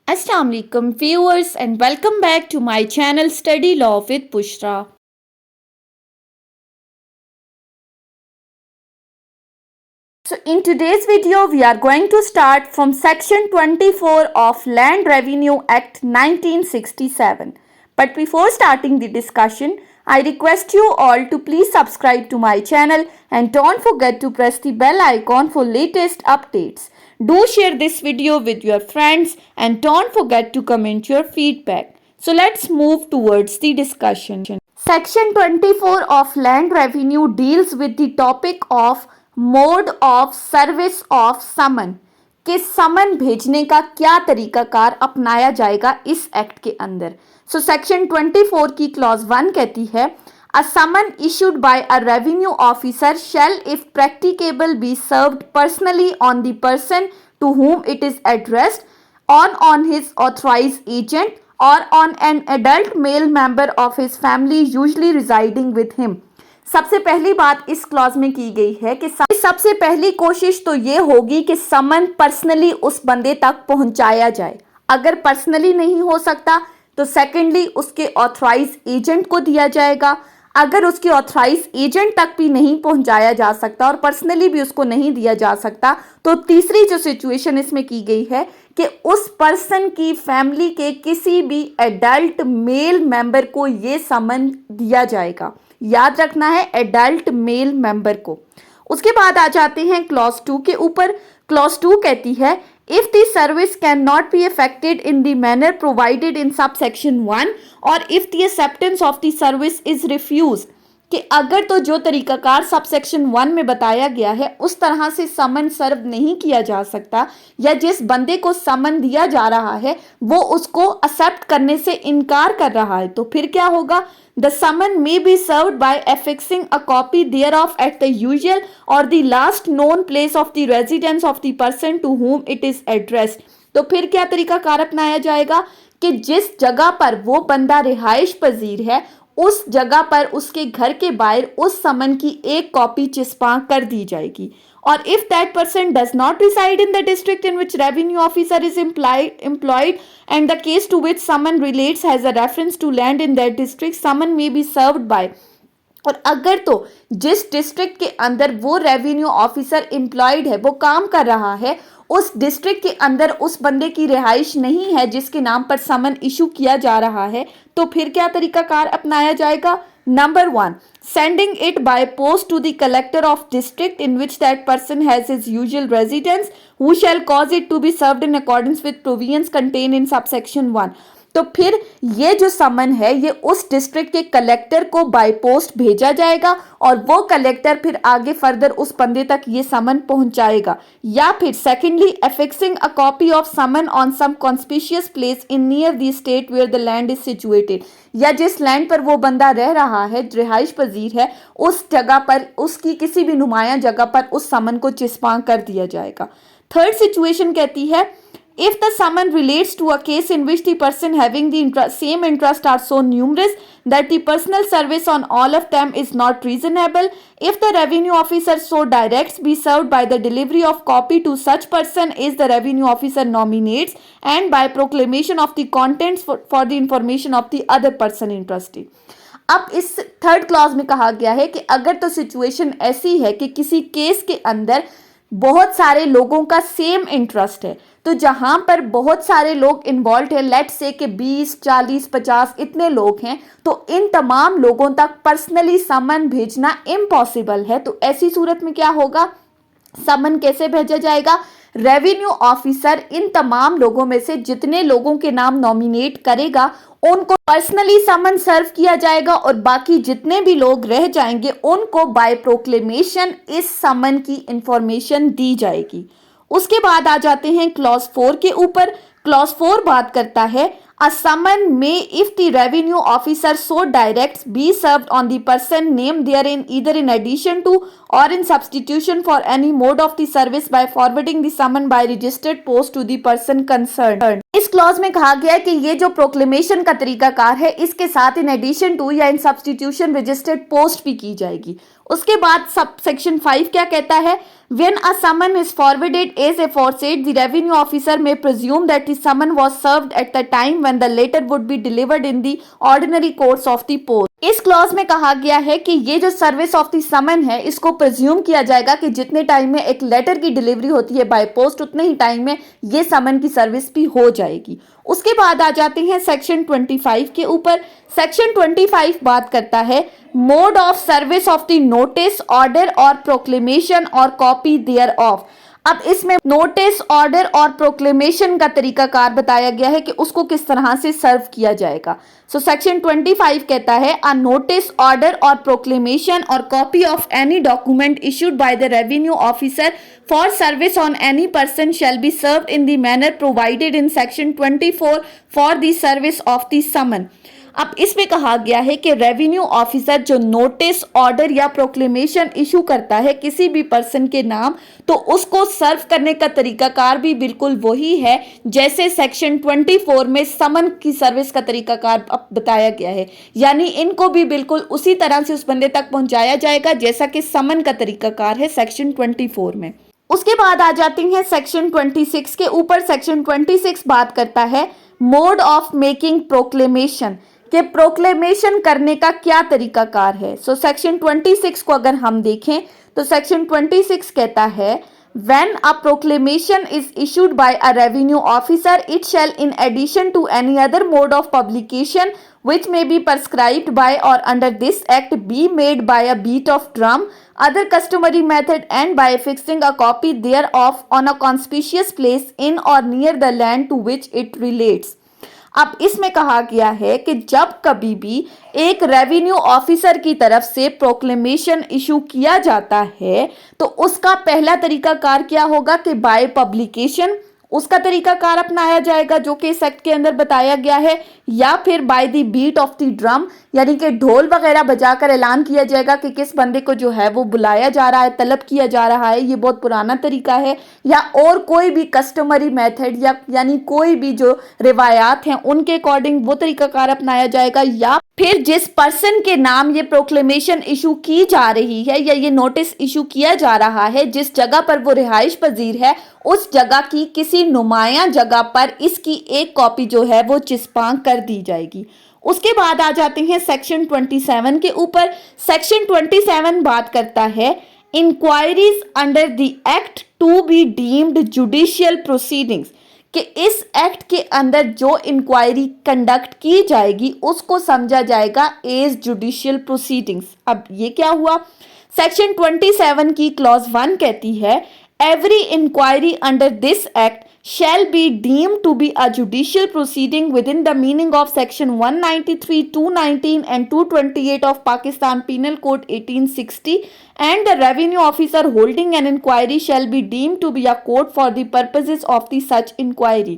Assalamu alaikum viewers and welcome back to my channel Study Law with Bushra. So in today's video we are going to start from section 24 of Land Revenue Act 1967. But before starting the discussion, I request you all to please subscribe to my channel and don't forget to press the bell icon for latest updates. Do share this video with your friends and don't forget to comment your feedback. So let's move towards the discussion. Section 24 of Land Revenue deals with the topic of mode of service of summon कि summon भेजने का क्या तरीकाकार अपनाया जाएगा इस act के अंदर। सो सेक्शन 24 की क्लॉज 1 कहती है a summon issued by a revenue officer shall if practicable be served personally on the person to whom it is addressed on his authorized agent or on an adult male member of his family usually residing with him। सबसे पहली बात इस clause में की गई है कि सबसे पहली कोशिश तो ये होगी कि समन पर्सनली उस बंदे तक पहुंचाया जाए। अगर पर्सनली नहीं हो सकता तो सेकेंडली उसके ऑथराइज एजेंट को दिया जाएगा। अगर उसके ऑथराइज एजेंट तक भी नहीं पहुंचाया जा सकता और पर्सनली भी उसको नहीं दिया जा सकता तो तीसरी जो सिचुएशन इसमें की गई है कि उस पर्सन की फैमिली के किसी भी एडल्ट मेल मेंबर को ये समन दिया जाएगा। याद रखना है एडल्ट मेल मेंबर को। उसके बाद आ जाते हैं क्लॉज 2 के ऊपर। क्लॉज 2 कहती है if the service can not be effected in the manner provided in sub section 1 और if the acceptance of the service is refuse कि अगर तो जो तरीकाकार सब सेक्शन 1 में बताया गया है उस तरह से समन सर्व नहीं किया जा सकता या जिस बंदे को समन दिया जा रहा है वो उसको एक्सेप्ट करने से इनकार कर रहा है तो फिर क्या होगा। The summon may be served by affixing a copy thereof at the usual or the last known place of the residence of the person to whom it is addressed। तो फिर क्या तरीकाकार अपनाया जाएगा कि जिस जगह पर वो बंदा रिहाइश पजीर है उस जगह पर उसके घर के बाहर उस समन की एक कॉपी चिपका कर दी जाएगी। और if that person does not reside in the district in which revenue officer is employed and the case to which summon relates has a reference to land in that district, summon may be served by। और अगर तो जिस district के अंदर वो revenue officer employed है वो काम कर रहा है उस डिस्ट्रिक्ट के अंदर उस बंदे की रिहाइश नहीं है जिसके नाम पर समन इशू किया जा रहा है तो फिर क्या तरीकाकार अपनाया जाएगा। Number 1 sending it by post to the collector of district in which that person has his usual residence who shall cause it to be served in accordance with provisions contained in subsection 1। तो फिर ये जो समन है ये उस district के collector को by post भेजा जाएगा और वो कलेक्टर फिर आगे फर्दर उस बंदे तक ये समन पहुंचाएगा। या फिर secondly affixing a copy of summon on some conspicuous place in near the state where the land is situated या जिस लैंड पर वो बंदा रह रहा है रिहाइश पजीर है उस जगह पर उसकी किसी भी नुमाया जगह पर उस समन को चिपका कर दिया जाएगा। थर्ड सिचुएशन कहती है if the summon relates to a case in which the person having the same interest are so numerous that the personal service on all of them is not reasonable, if the revenue officer so directs be served by the delivery of copy to such person as the revenue officer nominates and by proclamation of the contents for the information of the other person interested। अब इस third clause में कहा गया है कि अगर तो situation ऐसी है कि किसी केस के अंदर बहुत सारे लोगों का सेम इंटरेस्ट है तो जहां पर बहुत सारे लोग इन्वॉल्व है लेट्स से कि 20, 40, 50 इतने लोग हैं तो इन तमाम लोगों तक पर्सनली समन भेजना इम्पॉसिबल है। तो ऐसी सूरत में क्या होगा समन कैसे भेजा जाएगा। रेवेन्यू ऑफिसर इन तमाम लोगों में से जितने लोगों के नाम नॉमिनेट करेगा उनको पर्सनली समन सर्व किया जाएगा और बाकी जितने भी लोग रह जाएंगे उनको बाय प्रोक्लेमेशन इस समन की इंफॉर्मेशन दी जाएगी। उसके बाद आ जाते हैं क्लॉज 4 के ऊपर। क्लॉज 4 बात करता है a summon may if the revenue officer so directs be served on the person named therein either in addition to or in substitution for any mode of the service by forwarding the summon by registered post to the person concerned। इस clause में कहा गया है कि ये जो proclamation का तरीकाकार है इसके साथ इन एडिशन टू या इन सब्सटीट्यूशन रजिस्टर्ड पोस्ट भी की जाएगी। उसके बाद सब सेक्शन 5 क्या कहता है When a summon is forwarded as aforesaid, the revenue officer may presume that the summon was served at the time when the letter would be delivered in the ordinary course of the post. इस clause में कहा गया है कि ये जो service of the समन है इसको प्रिज्यूम किया जाएगा कि जितने टाइम में एक लेटर की डिलीवरी होती है बाय पोस्ट उतने ही टाइम में ये समन की सर्विस भी हो जाएगी। उसके बाद आ जाते हैं सेक्शन 25 के ऊपर। सेक्शन 25 बात करता है mode of service of the notice, order और प्रोक्लेमेशन और कॉपी देयर ऑफ। अब इसमें नोटिस, ऑर्डर और प्रोक्लेमेशन का तरीकाकार बताया गया है कि उसको किस तरह से सर्व किया जाएगा। सो सेक्शन 25 कहता है अ नोटिस, ऑर्डर और प्रोक्लेमेशन और copy of any document issued by the revenue officer for service on any person shall be served in the manner provided in section 24 for the service of the summon. अब इसमें कहा गया है कि revenue officer जो notice, order या proclamation issue करता है किसी भी पर्सन के नाम, तो उसको सर्व करने का तरीकाकार भी बिल्कुल वही है जैसे सेक्शन 24 में समन की सर्विस का तरीकाकार बताया गया है। यानी इनको भी बिल्कुल उसी तरह से उस बंदे तक पहुंचाया जाएगा जैसा कि समन का तरीकाकार है सेक्शन 24 में। उसके बाद आ जाती हैं सेक्शन 26 के ऊपर। सेक्शन 26 बात करता है मोड ऑफ मेकिंग प्रोक्लेमेशन, कि प्रोक्लेमेशन करने का क्या तरीकाकार है। सो सेक्शन 26 को अगर हम देखें तो सेक्शन 26 कहता है when a proclamation is issued by a revenue officer it shall in addition to any other mode of publication which may be prescribed by or under this act be made by a beat of drum, other customary method and by fixing a copy thereof on a conspicuous place in or near the land to which it relates। अब इसमें कहा गया है कि जब कभी भी एक रेवेन्यू ऑफिसर की तरफ से प्रोक्लेमेशन इशू किया जाता है तो उसका पहला तरीकाकार क्या होगा कि बाय पब्लिकेशन उसका तरीकाकार अपनाया जाएगा जो कि इस एक्ट के अंदर बताया गया है, या फिर by the beat of the drum यानी कि ढोल वगैरह बजाकर ऐलान किया जाएगा कि किस बंदे को जो है वो बुलाया जा रहा है, तलब किया जा रहा है। ये बहुत पुराना तरीका है। या और कोई भी कस्टमरी मेथड या यानी कोई भी जो रिवायात हैं उनके अकॉर्डिंग वो तरीकाकार अपनाया जाएगा, या फिर जिस पर्सन के नाम ये प्रोक्लेमेशन इशू की जा रही है या ये नोटिस इशू किया जा रहा है जिस जगह पर वो रिहाइश पजीर है उस जगह की किसी नुमाया जगह पर इसकी एक कॉपी जो है वो चिस्पांक कर दी जाएगी। उसके बाद आ जाते हैं सेक्शन 27 के ऊपर। सेक्शन 27 बात करता है inquiries under the act to be deemed judicial proceedings, कि इस एक्ट के अंदर जो इंक्वायरी कंडक्ट की जाएगी उसको समझा जाएगा एज जुडिशियल प्रोसीडिंग्स। अब ये क्या हुआ? सेक्शन 27 की क्लॉज 1 कहती है every inquiry under this act shall be deemed to be a judicial proceeding within the meaning of section 193, 219 and 228 of Pakistan Penal Code 1860, and the revenue officer holding an inquiry shall be deemed to be a court for the purposes of the such inquiry।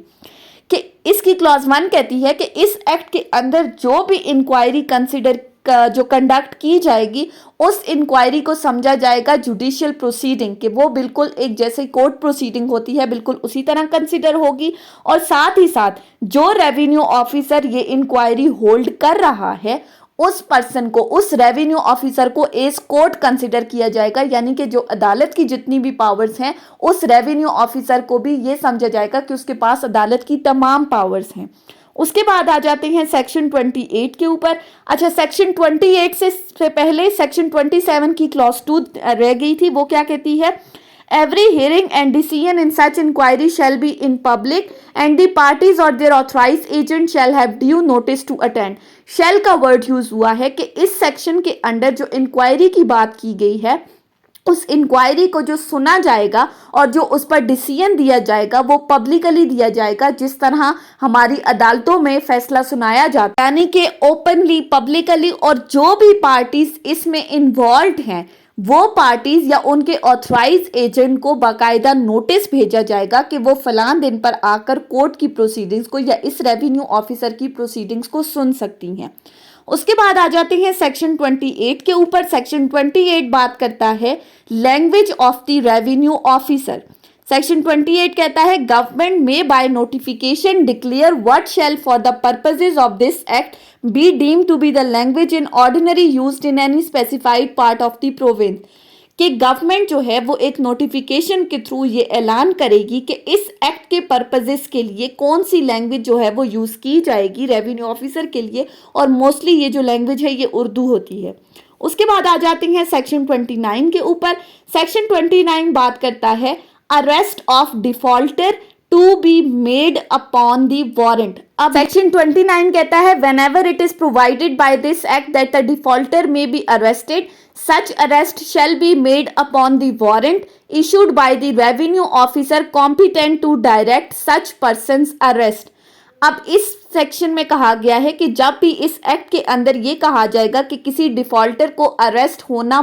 कि इसकी clause 1 कहती है कि इस act के अंदर जो भी इंक्वायरी कंसिडर जो कंडक्ट की जाएगी उस इंक्वायरी को समझा जाएगा जुडिशियल प्रोसीडिंग, कि वो बिल्कुल एक जैसे कोर्ट प्रोसीडिंग होती है बिल्कुल उसी तरह कंसिडर होगी। और साथ ही साथ जो रेवेन्यू ऑफिसर ये इंक्वायरी होल्ड कर रहा है उस पर्सन को, उस रेवेन्यू ऑफिसर को एज कोर्ट कंसिडर किया जाएगा, यानी कि जो अदालत की जितनी भी पावर्स हैं उस रेवेन्यू ऑफिसर को भी ये समझा जाएगा कि उसके पास अदालत की तमाम पावर्स हैं। उसके बाद आ जाते हैं सेक्शन 28 के ऊपर। अच्छा, सेक्शन 28 से पहले सेक्शन 27 की क्लॉज 2 रह गई थी। वो क्या कहती है? Every hearing and decision in such inquiry shall be in public and the parties or their authorise agent shall have due notice to attend. Shall का वर्ड यूज हुआ है कि इस सेक्शन के अंदर जो इंक्वायरी की बात की गई है उस इंक्वायरी को जो सुना जाएगा और जो उस पर डिसीजन दिया जाएगा वो पब्लिकली दिया जाएगा, जिस तरह हमारी अदालतों में फैसला सुनाया जाता है, यानी कि ओपनली, पब्लिकली। और जो भी पार्टीज इसमें इन्वॉल्व हैं वो पार्टीज या उनके ऑथराइज एजेंट को बाकायदा नोटिस भेजा जाएगा कि वो फलान दिन पर आकर कोर्ट की प्रोसीडिंग्स को या इस रेवेन्यू ऑफिसर की प्रोसीडिंग्स को सुन सकती हैं। उसके बाद आ जाते हैं सेक्शन 28 के ऊपर। सेक्शन 28 बात करता है language of the revenue officer. Section 28 कहता है गवर्नमेंट में by notification declare what shall for the purposes of this act be deemed to be the language in ordinary used in any specified part of the province, कि government जो है वो एक notification के through ये ऐलान करेगी कि इस एक्ट के पर्पजेस के लिए कौन सी लैंग्वेज जो है वो यूज़ की जाएगी रेवेन्यू ऑफिसर के लिए, और मोस्टली ये जो लैंग्वेज है ये उर्दू होती है। उसके बाद आ जाते हैं सेक्शन 29 के ऊपर। सेक्शन 29 बात करता है arrest of defaulter to be made upon the warrant. अब सेक्शन 29 कहता है whenever it is provided by this act that the defaulter may be arrested, such arrest shall be made upon the warrant issued by the revenue officer competent to direct such person's arrest। अब इस section में कहा गया है कि जब भी इस एक्ट के अंदर ये कहा जाएगा कि किसी डिफॉल्टर को अरेस्ट होना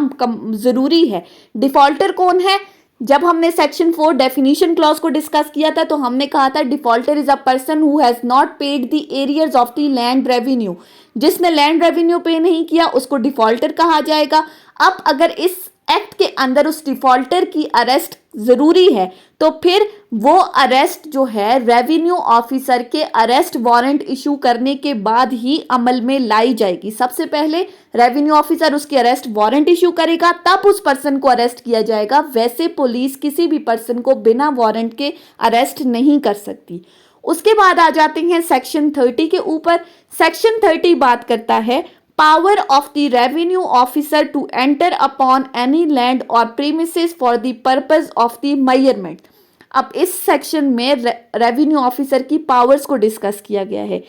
ज़रूरी है। डिफॉल्टर कौन है? जब हमने सेक्शन 4 डेफिनेशन क्लॉज को डिस्कस किया था तो हमने कहा था defaulter is a person who has not paid the arrears of the land revenue. जिसने लैंड रेवेन्यू पे नहीं किया उसको डिफॉल्टर कहा जाएगा। अब अगर इस एक्ट के अंदर उस डिफॉल्टर की अरेस्ट ज़रूरी है तो फिर वो अरेस्ट जो है रेवेन्यू ऑफिसर के अरेस्ट वारंट इशू करने के बाद ही अमल में लाई जाएगी। सबसे पहले रेवेन्यू ऑफिसर उसकी अरेस्ट वारंट इशू करेगा, तब उस पर्सन को अरेस्ट किया जाएगा। वैसे पुलिस किसी भी पर्सन को बिना वारंट के अरेस्ट नहीं कर सकती। उसके बाद आ जाते हैं सेक्शन 30 के ऊपर। सेक्शन 30 बात करता है power of the revenue officer to enter upon any land or premises for the purpose of the measurement. अब इस सेक्शन में रेवेन्यू ऑफिसर की पावर्स को डिस्कस किया गया है।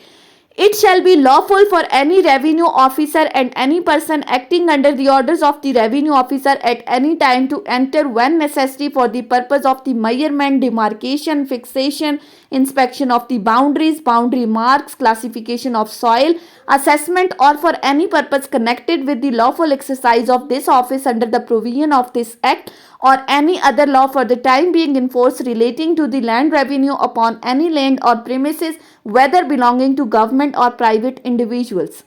It shall be lawful for any revenue officer and any person acting under the orders of the revenue officer at any time to enter when necessary for the purpose of the measurement, demarcation, fixation, inspection of the boundaries, boundary marks, classification of soil, assessment, or for any purpose connected with the lawful exercise of this office under the provision of this act or any other law for the time being in force relating to the land revenue upon any land or premises whether belonging to government और private individuals.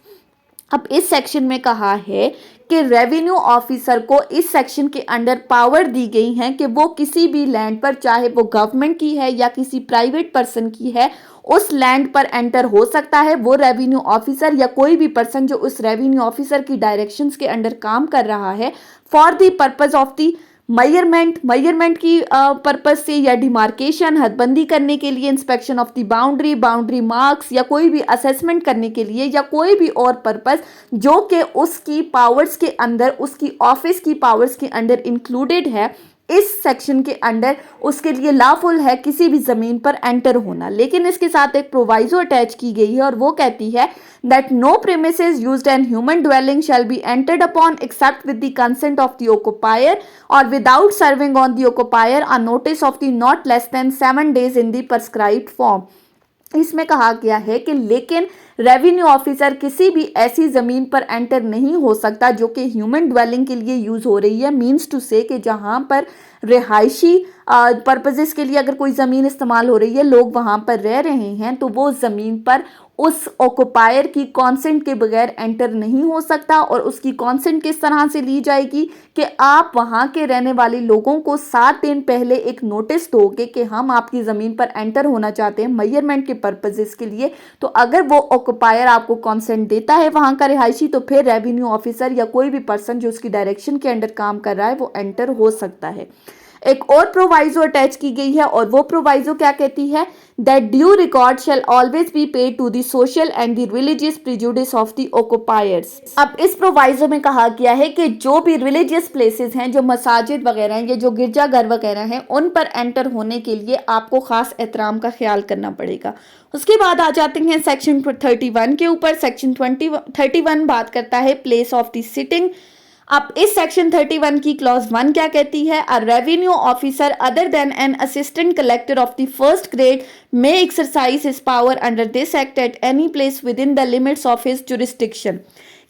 अब इस section में कहा है कि revenue officer को इस section के अंडर पावर दी गई है कि वो किसी भी लैंड पर, चाहे वो गवर्नमेंट की है या किसी प्राइवेट पर्सन की है, उस लैंड पर एंटर हो सकता है। वो रेवेन्यू ऑफिसर या कोई भी पर्सन जो उस रेवेन्यू ऑफिसर की डायरेक्शंस के अंडर काम कर रहा है for the purpose of the measurement की पर्पज से, या डिमार्केशन हदबंदी करने के लिए, inspection of the boundary marks, या कोई भी असेसमेंट करने के लिए, या कोई भी और पर्पज जो कि उसकी पावर्स के अंदर, उसकी ऑफिस की पावर्स के अंदर इंक्लूडेड है। इस सेक्शन के अंडर उसके लिए लॉफुल है किसी भी ज़मीन पर एंटर होना। लेकिन इसके साथ एक प्रोवाइजो अटैच की गई है और वो कहती है that no premises used in human dwelling shall be entered upon except with the consent of the occupier or without serving on the occupier a notice of the not less than 7 days in the prescribed form। इसमें कहा गया है कि लेकिन revenue officer किसी भी ऐसी ज़मीन पर एंटर नहीं हो सकता जो कि ह्यूमन ड्वेलिंग के लिए यूज़ हो रही है। मीन्स टू से कि जहाँ पर रिहायशी पर्पजेस के लिए अगर कोई ज़मीन इस्तेमाल हो रही है, लोग वहाँ पर रह रहे हैं, तो वो ज़मीन पर उस ऑक्युपायर की कॉन्सेंट के बगैर एंटर नहीं हो सकता। और उसकी कॉन्सेंट किस तरह से ली जाएगी कि आप वहाँ के रहने वाले लोगों को 7 दिन पहले एक नोटिस दोगे कि हम आपकी ज़मीन पर एंटर होना चाहते हैं मेजरमेंट के पर्पजेस के लिए। तो अगर वो ऑक्युपायर आपको कॉन्सेंट देता है वहाँ का रिहायशी, तो फिर रेवेन्यू ऑफिसर या कोई भी पर्सन जो उसकी डायरेक्शन के अंडर काम कर रहा है वो एंटर हो सकता है। एक और प्रोवाइजो अटैच की गई है और वो प्रोवाइजो क्या कहती है that due regard shall always be paid to the social and the religious prejudice of the occupiers। अब इस प्रोवाइजो में कहा गया है कि जो भी रिलीजियस प्लेसेस हैं, जो मसाजिद वगैरह हैं या जो गिरजाघर वगैरह हैं, उन पर एंटर होने के लिए आपको खास एहतराम का ख्याल करना पड़ेगा। उसके बाद आ जाते हैं सेक्शन 31 के ऊपर। सेक्शन 31 बात करता है प्लेस ऑफ द सिटिंग। अब इस सेक्शन 31 की क्लॉज 1 क्या कहती है? अ revenue officer other than N assistant collector of the first grade may exercise his power under this act at any place within the limits of his jurisdiction.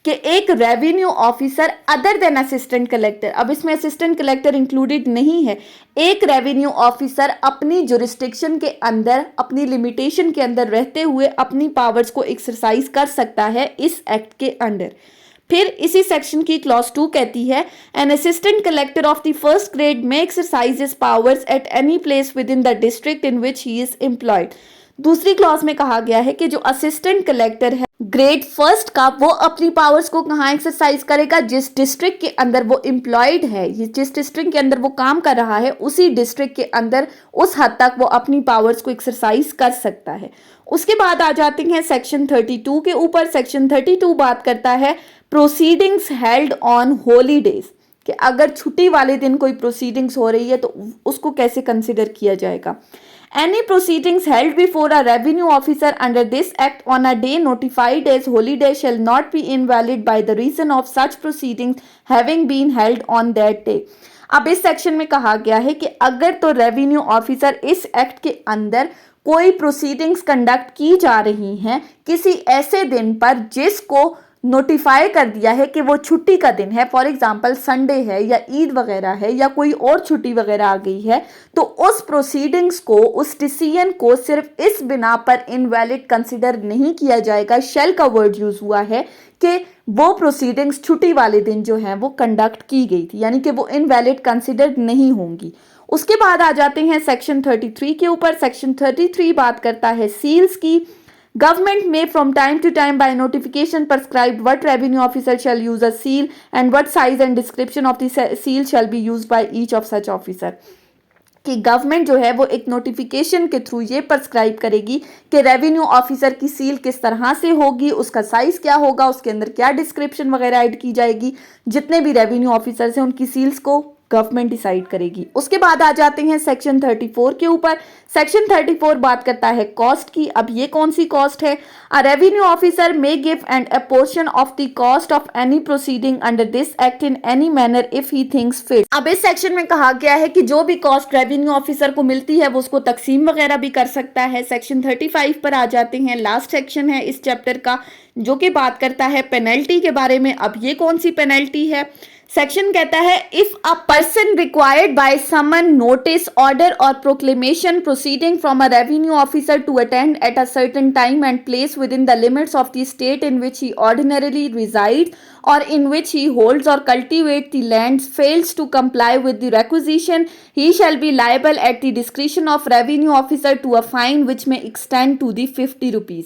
कि एक revenue officer other than assistant collector, अब इसमें assistant collector included नहीं है, एक revenue officer अपनी jurisdiction के अंदर, अपनी लिमिटेशन के अंदर रहते हुए अपनी पावर्स को एक्सरसाइज कर सकता है इस एक्ट के अंडर। फिर इसी सेक्शन की क्लॉज 2 कहती है an assistant collector of the first grade may exercise his powers at any place within the district in which he is employed. दूसरी क्लॉज में कहा गया है कि जो असिस्टेंट कलेक्टर है ग्रेड फर्स्ट का वो अपनी पावर्स को कहाँ एक्सरसाइज करेगा, जिस डिस्ट्रिक्ट के अंदर वो एम्प्लॉयड है, जिस डिस्ट्रिक्ट के अंदर वो काम कर रहा है उसी डिस्ट्रिक्ट के अंदर उस हद तक वो अपनी पावर्स को एक्सरसाइज कर सकता है। उसके बाद आ जाते हैं सेक्शन 32 के ऊपर। सेक्शन 32 बात करता है प्रोसीडिंग्स हेल्ड ऑन हॉलीडेज, कि अगर छुट्टी वाले दिन कोई प्रोसीडिंग्स हो रही है तो उसको कैसे कंसिडर किया जाएगा। Any proceedings held before a revenue officer under this act on a day notified as holiday shall not be invalid by the reason of such proceedings having been held on that day। अब इस section में कहा गया है कि अगर तो revenue officer इस एक्ट के अंदर कोई प्रोसीडिंग्स कंडक्ट की जा रही हैं किसी ऐसे दिन पर जिसको नोटिफाई कर दिया है कि वो छुट्टी का दिन है, फॉर एग्जांपल संडे है या ईद वगैरह है या कोई और छुट्टी वगैरह आ गई है, तो उस प्रोसीडिंग्स को, उस डिसीजन को सिर्फ इस बिना पर इनवैलिड कंसिडर नहीं किया जाएगा। शेल का वर्ड यूज हुआ है कि वो प्रोसीडिंग्स छुट्टी वाले दिन जो है वो कंडक्ट की गई थी, यानी कि वो इनवैलिड कंसिडर नहीं होंगी। उसके बाद आ जाते हैं सेक्शन 33 के ऊपर। सेक्शन 33 बात करता है सील्स की। Government may from time to time by notification prescribe what revenue officer shall use a seal and what size and description of the seal shall be used by each of such officer। कि government जो है वो एक notification के through ये prescribe करेगी कि revenue officer की सील किस तरह से होगी, उसका साइज क्या होगा, उसके अंदर क्या डिस्क्रिप्शन वगैरह ऐड की जाएगी। जितने भी रेवेन्यू ऑफिसर्स हैं उनकी सील्स को गवर्नमेंट डिसाइड करेगी। उसके बाद आ जाते हैं सेक्शन 34 के ऊपर। सेक्शन 34 बात करता है कॉस्ट की। अब ये कौन सी कॉस्ट है? अ revenue officer may give and a portion of the cost of any proceeding under this act in any manner if he thinks fit. अब इस सेक्शन में कहा गया है कि जो भी कॉस्ट रेवेन्यू ऑफिसर को मिलती है वो उसको तकसीम वगैरह भी कर सकता है। सेक्शन 35 पर आ जाते हैं। लास्ट सेक्शन है इस चैप्टर का, जो कि बात करता है पेनल्टी के बारे में। अब ये कौन सी पेनल्टी है? सेक्शन कहता है if a person required by summon notice order और proclamation proceeding from a revenue officer to attend at a certain time and place within the limits of the state in which he ordinarily resides or in which he holds or cultivates the lands fails to comply with the requisition, he shall be liable at the discretion of revenue officer to a fine which may extend to the 50 rupees।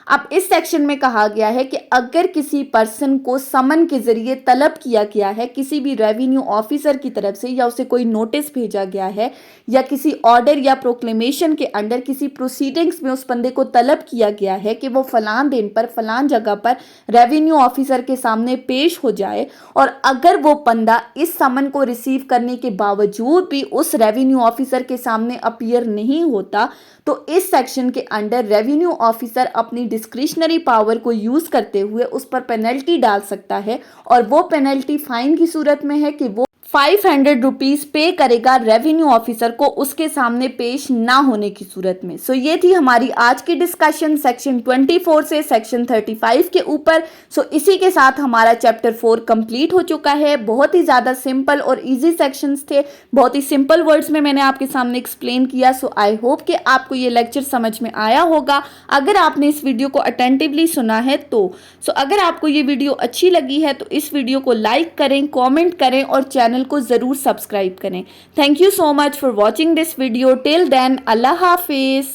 अब इस section में कहा गया है कि अगर किसी person को समन के जरिए तलब किया गया है किसी भी रेवेन्यू ऑफिसर की तरफ से, या उसे कोई नोटिस भेजा गया है, या किसी ऑर्डर या प्रोक्लेमेशन के अंडर किसी प्रोसीडिंग्स में उस बंदे को तलब किया गया है कि वो फलान दिन पर फलान जगह पर रेवेन्यू ऑफिसर के सामने पेश हो जाए, और अगर वो बंदा इस समन को रिसीव करने के बावजूद भी उस रेवेन्यू ऑफिसर के सामने अपीयर नहीं होता, तो इस सेक्शन के अंडर रेवेन्यू ऑफिसर अपनी डिस्क्रिशनरी पावर को यूज करते हुए उस पर पेनल्टी डाल सकता है, और वो पेनल्टी फाइन की सूरत में है कि वो 500 रुपीज पे करेगा रेवेन्यू ऑफिसर को उसके सामने पेश ना होने की सूरत में। सो ये थी हमारी आज की डिस्कशन सेक्शन 24 से सेक्शन 35 के ऊपर। सो इसी के साथ हमारा चैप्टर 4 कंप्लीट हो चुका है। बहुत ही ज़्यादा सिंपल और इजी सेक्शंस थे, बहुत ही सिंपल वर्ड्स में मैंने आपके सामने एक्सप्लेन किया। सो आई होप कि आपको ये लेक्चर समझ में आया होगा अगर आपने इस वीडियो को अटेंटिवली सुना है तो। सो अगर आपको ये वीडियो अच्छी लगी है तो इस वीडियो को लाइक करें, कॉमेंट करें और चैनल को जरूर सब्सक्राइब करें। Thank you so much for watching this video. Till then अल्लाह हाफिज।